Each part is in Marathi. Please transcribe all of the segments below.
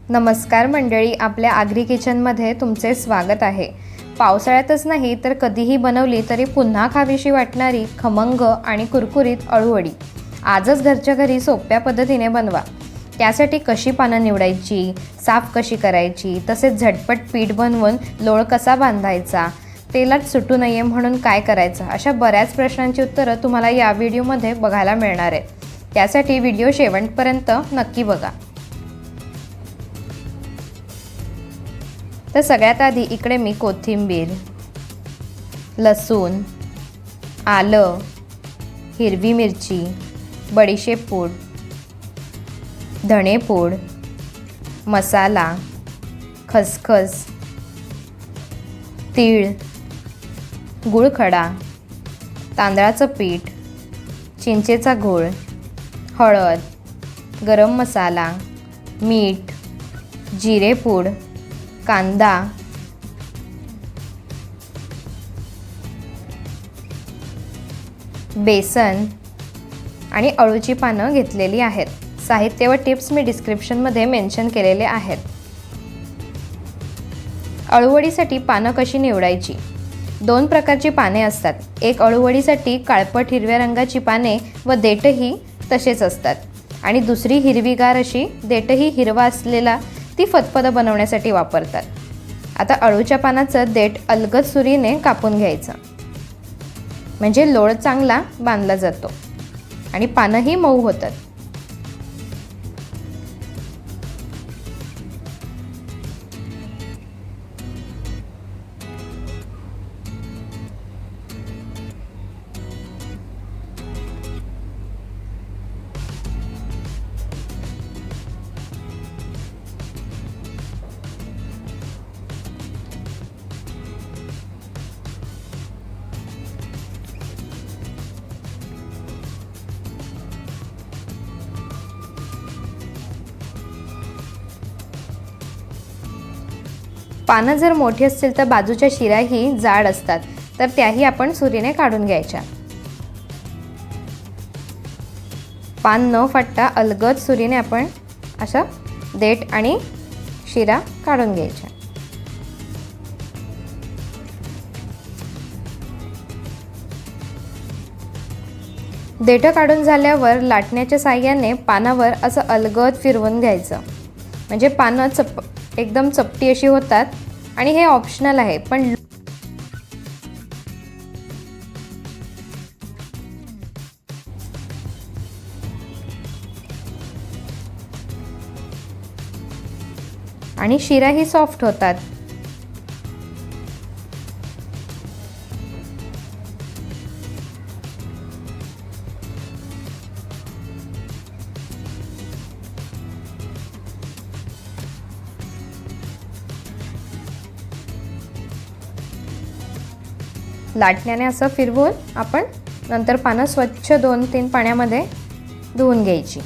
नमस्कार मंडळी, आपल्या आगरी किचनमध्ये तुमचे स्वागत आहे। पावसाळ्यातच नाही तर कधीही बनवली तरी पुन्हा खावीशी वाटणारी खमंग आणि कुरकुरीत अळूवडी आजच घरच्या घरी सोप्या पद्धतीने बनवा। त्यासाठी कशी पानं निवडायची, साफ कशी करायची, तसेच झटपट पीठ बनवून लोळ कसा बांधायचा, तेलात सुटू नये म्हणून काय करायचं, अशा बऱ्याच प्रश्नांची उत्तरं तुम्हाला या व्हिडिओमध्ये बघायला मिळणार आहे। त्यासाठी व्हिडिओ शेवटपर्यंत नक्की बघा। तर सगळ्यात आधी इकडे मी कोथिंबीर, लसूण, आलं, हिरवी मिरची, बडीशेप पूड, धणेपूड, मसाला, खसखस, तीळ, गुळखडा, तांदळाचं पीठ, चिंचेचा गूळ, हळद, गरम मसाला, मीठ, जिरेपूड, कांदा, बेसन आणि अळूची पानं घेतलेली आहेत। साहित्य व टिप्स मी डिस्क्रिप्शनमध्ये मेन्शन केलेले आहेत। अळूवडीसाठी पानं कशी निवडायची? दोन प्रकारची पाने असतात। एक अळूवडीसाठी काळपट हिरव्या रंगाची पाने व देठही तसेच असतात आणि दुसरी हिरवीगार अशी देठही हिरवा असलेला ती फतफद बनवण्यासाठी वापरतात। आता अळूच्या पानाचं देठ अलगद सुरीने कापून घ्यायचं, म्हणजे लोळ चांगला बांधला जातो आणि पानंही मऊ होतात। पानं जर मोठी असतील तर बाजूच्या शिराही जाड असतात, तर त्याही आपण सुरीने काढून घ्यायच्या। पान न फाटता अलगद सुरीने आपण अशा देठ आणि शिरा काढून घ्यायच्या। देठ काढून झाल्यावर लाटण्याच्या साहाय्याने पानावर असं अलगद फिरवून घ्यायचं, म्हणजे पानं एकदम चपटी अशी होतात। आणि हे ऑप्शनल आहे, पण आणि शिराही सॉफ्ट होतात। लाटण्याने असं फिरवून आपण नंतर पानं स्वच्छ 2-3 पाण्यामध्ये धुवून घ्यायची।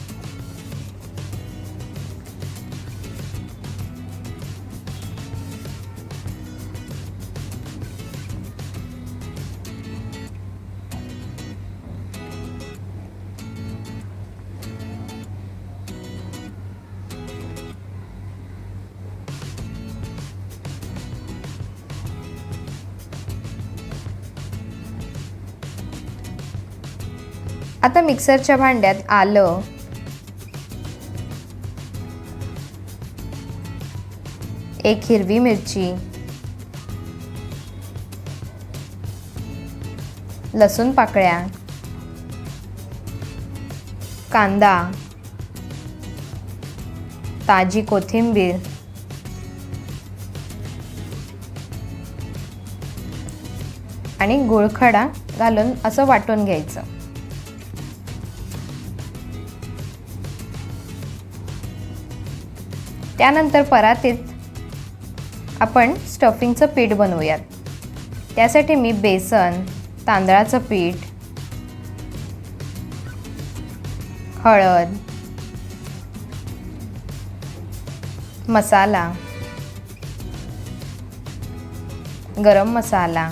आता मिक्सरच्या भांड्यात आलं, एक हिरवी मिरची, लसूण पाकळ्या, कांदा, ताजी कोथिंबीर, आणि गुळखडा घालून असं वाटून घ्यायचं। त्यानंतर परातीत आपण स्टफिंगचं पीठ बनवूयात। त्यासाठी मी बेसन, तांदळाचं पीठ, हळद, मसाला, गरम मसाला,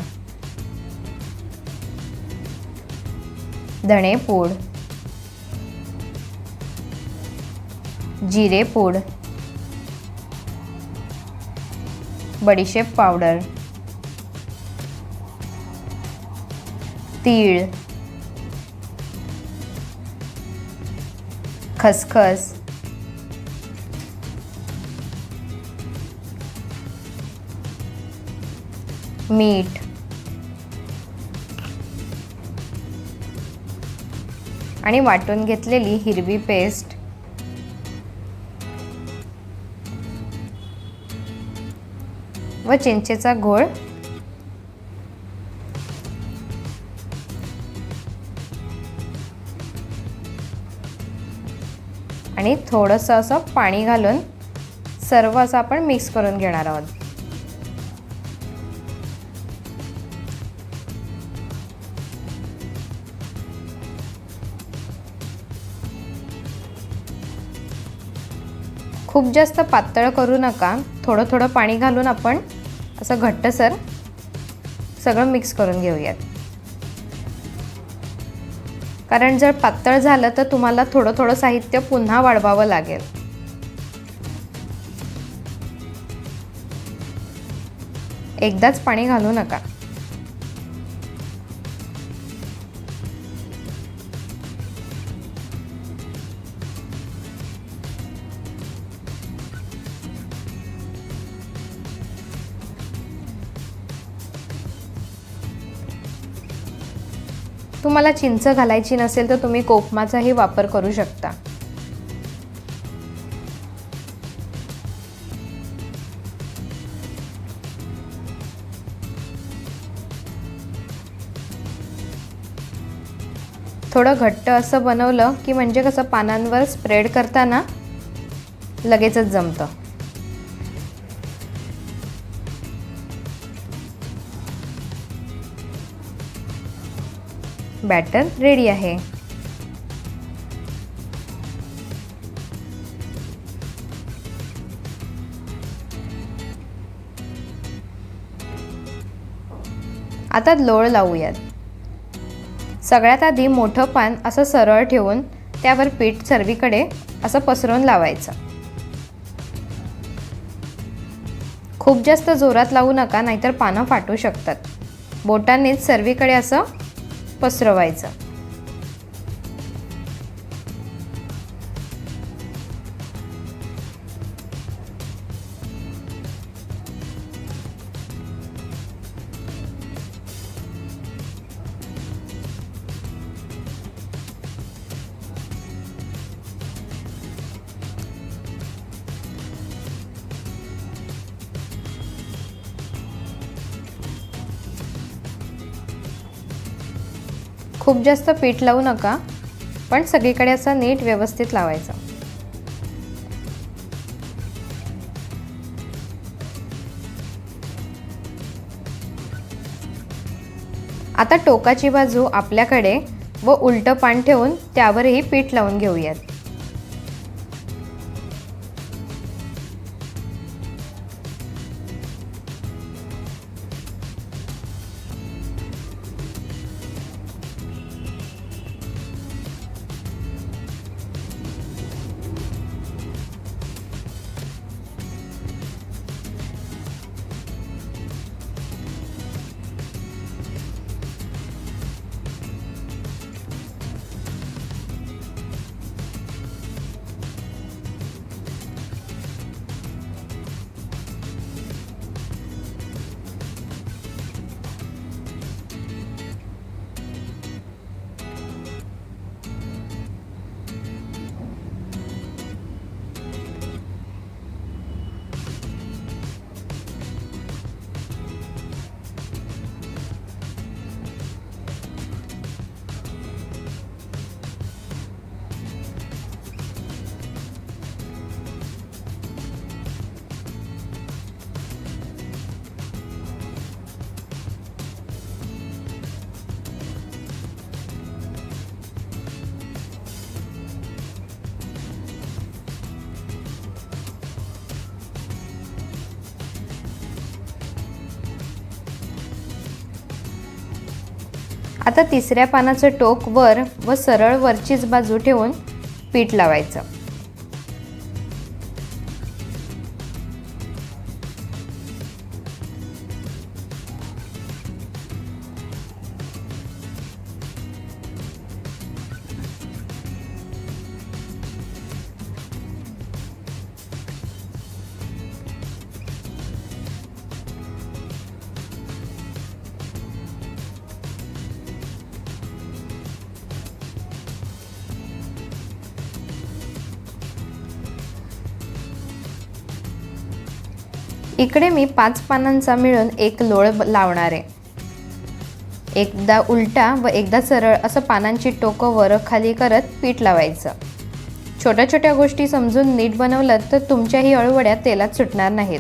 धणेपूड, जिरेपूड, बडीशेप पावडर, तीळ, खसखस, मीठ, आणि वाटून घेतलेली हिरवी पेस्ट, व चिंचेचा घोळ आणि थोडंसं असं पाणी घालून सर्व असं आपण मिक्स करून घेणार आहोत. खूप जास्त पातळ करू नका, थोडं थोडं पाणी घालून आपण असं घट्टसर सगळं मिक्स करून घेऊयात. कारण जर पातळ झालं तर तुम्हाला थोडं थोडं साहित्य पुन्हा वाढवावं लागेल. एकदाच पाणी घालू नका. तुम्हाला चिंच घालायची नसेल तर तुम्ही कोकमाचाही वापर करू शकता. थोडं घट्ट असं बनवलं की म्हणजे कसं पानांवर स्प्रेड करताना लगेचच जमतं. बॅटर रेडी आहे. आता लोळ लावूयात. सगळ्यात आधी मोठं पान असं सरळ ठेवून त्यावर पीठ सर्वीकडे असं पसरवून लावायचं. खूप जास्त जोरात लावू नका, नाहीतर पानं फाटू शकतात. बोटांनीच सर्वीकडे असं पसरवायचं. खूप जास्त पीठ लावू नका, पण सगळीकडे असं नीट व्यवस्थित लावायचं. आता टोकाची बाजू आपल्याकडे व उलटं पान ठेवून त्यावरही पीठ लावून घेऊयात. आता तिसऱ्या पानाचं टोक वर व सरळ वरचीच बाजू ठेवून पीठ लावायचं. इकडे मी 5 पानांचा मिळून एक लोळ लावणार आहे. एकदा उलटा व एकदा सरळ असं पानांची टोकं वर खाली करत पीठ लावायचं. छोट्या छोट्या गोष्टी समजून नीट बनवलं तर तुमच्याही अळूवड्या तेलात सुटणार नाहीत.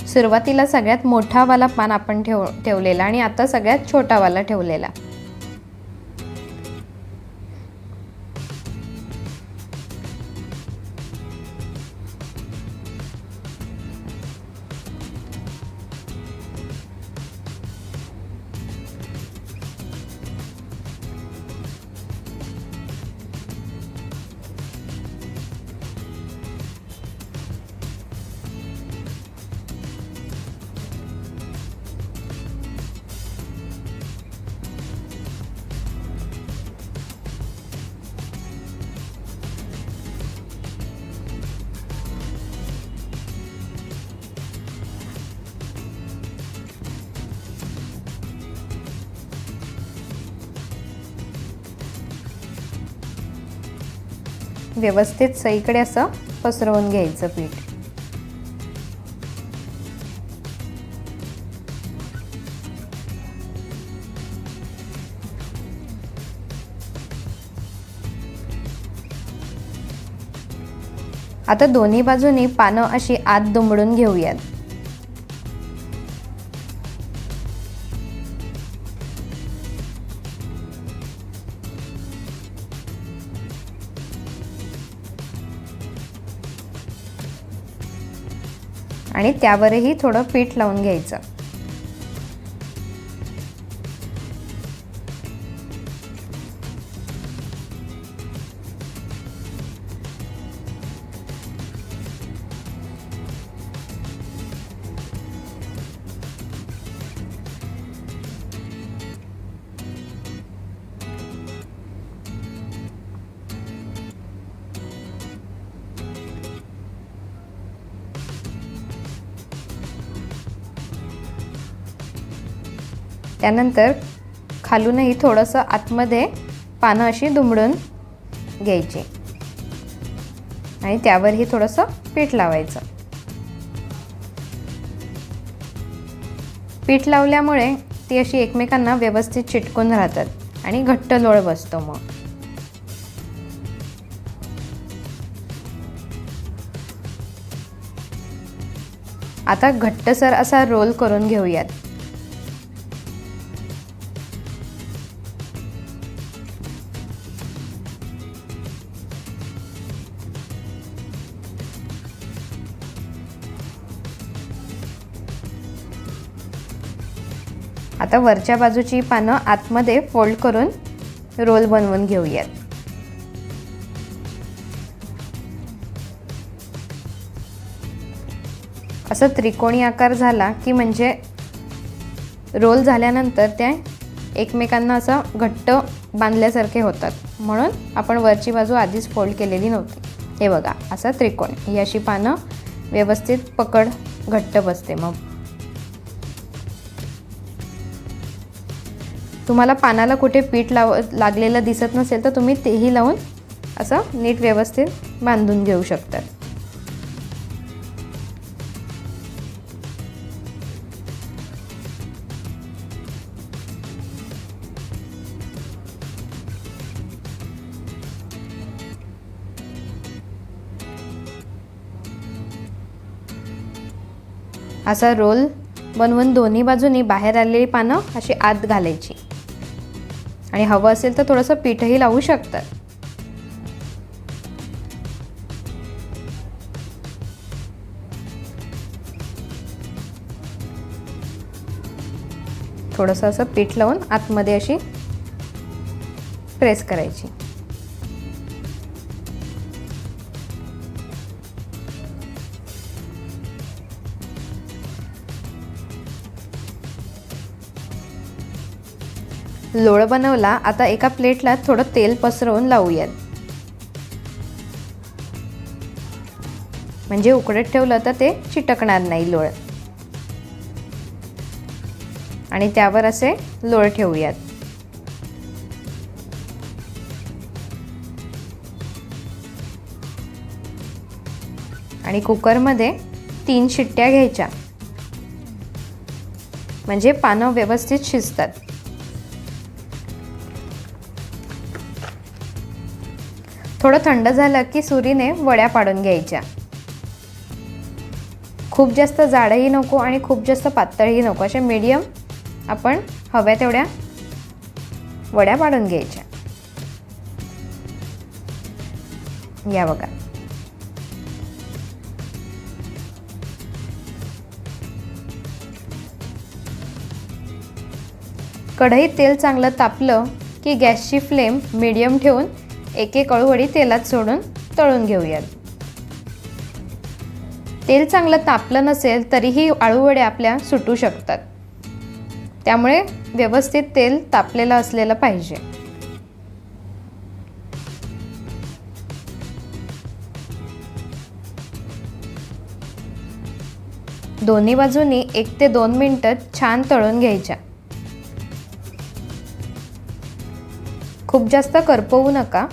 सुरुवातीला सगळ्यात मोठावाला पान आपण ठेवलेला आणि आता सगळ्यात छोटावाला ठेवलेला. व्यवस्थित सगळीकडे असं पसरवून घ्यायचं पीठ. आता दोन्ही बाजूनी पानं अशी आत दुमडून घेऊयात. आणि त्यावरही थोडं पीठ लावून घ्यायचं. त्यानंतर खालूनही थोडंसं आतमध्ये पानं अशी दुमडून घ्यायची आणि त्यावरही थोडंसं पीठ लावायचं. पीठ लावल्यामुळे ती अशी एकमेकांना व्यवस्थित चिटकून राहतात आणि घट्ट लोळ बसतो. मग आता घट्टसर असा रोल करून घेऊयात. आता वरच्या बाजूची पानं आतमध्ये फोल्ड करून रोल बनवून घेऊयात. असं त्रिकोणी आकार झाला की म्हणजे रोल झाल्यानंतर ते एकमेकांना असं घट्ट बांधल्यासारखे होतात, म्हणून आपण वरची बाजू आधीच फोल्ड केलेली नव्हती. हे बघा, असं त्रिकोण ही अशी पानं व्यवस्थित पकड घट्ट बसते. मग तुम्हाला पानाला कुठे पीठ लागलेलं दिसत नसेल तर तुम्ही तेही लावून असं नीट व्यवस्थित बांधून घेऊ शकता. असा रोल बनवून दोन्ही बाजूनी बाहेर आलेली पानं अशी आत घालायची आणि हवं असेल तर थोडंसं पीठही लावू शकतात. थोडंसं असं पीठ लावून आतमध्ये अशी प्रेस करायची. लोळ बनवला. आता एका प्लेटला थोडं तेल पसरवून लावूयात, म्हणजे उकडत ठेवलं तर ते चिटकणार नाही लोळ. आणि त्यावर असे लोळ ठेवूयात. आणि कुकरमध्ये 3 शिट्ट्या घ्यायच्या, म्हणजे पानं व्यवस्थित शिजतात. थोडं थंड झालं की सुरीने वड्या पाडून घ्यायच्या. खूप जास्त जाडही नको आणि खूप जास्त पातळही नको, अशा मीडियम आपण हव्या तेवढ्या वड्या पाडून घ्यायच्या. या बघा. कढईत तेल चांगलं तापलं की गॅसची फ्लेम मीडियम ठेवून एक एक अळूवडी तेलात सोडून तळून घेऊयात. तेल चांगलं तापलं नसेल तरीही अळूवड्या आपल्या सुटू शकतात, त्यामुळे व्यवस्थित तेल तापलेलं असलेलं पाहिजे. दोन्ही बाजूनी 1 ते 2 मिनिटं छान तळून घ्यायच्या. खूप जास्त करपवू नका.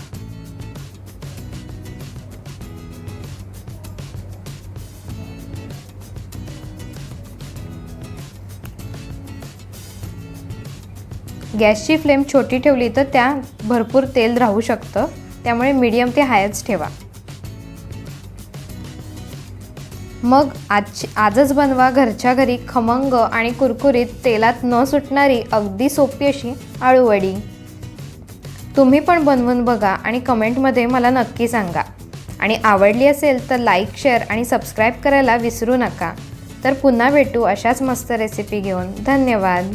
गॅसची फ्लेम छोटी ठेवली तर त्या भरपूर तेल राहू शकतं, त्यामुळे मीडियम ते हायच ठेवा. मग आजच बनवा घरच्या घरी खमंग आणि कुरकुरीत तेलात न सुटणारी अगदी सोपी अशी अळूवडी. तुम्ही पण बनवून बघा आणि कमेंटमध्ये मला नक्की सांगा. आणि आवडली असेल तर लाईक, शेअर आणि सबस्क्राईब करायला विसरू नका. तर पुन्हा भेटू अशाच मस्त रेसिपी घेऊन. धन्यवाद.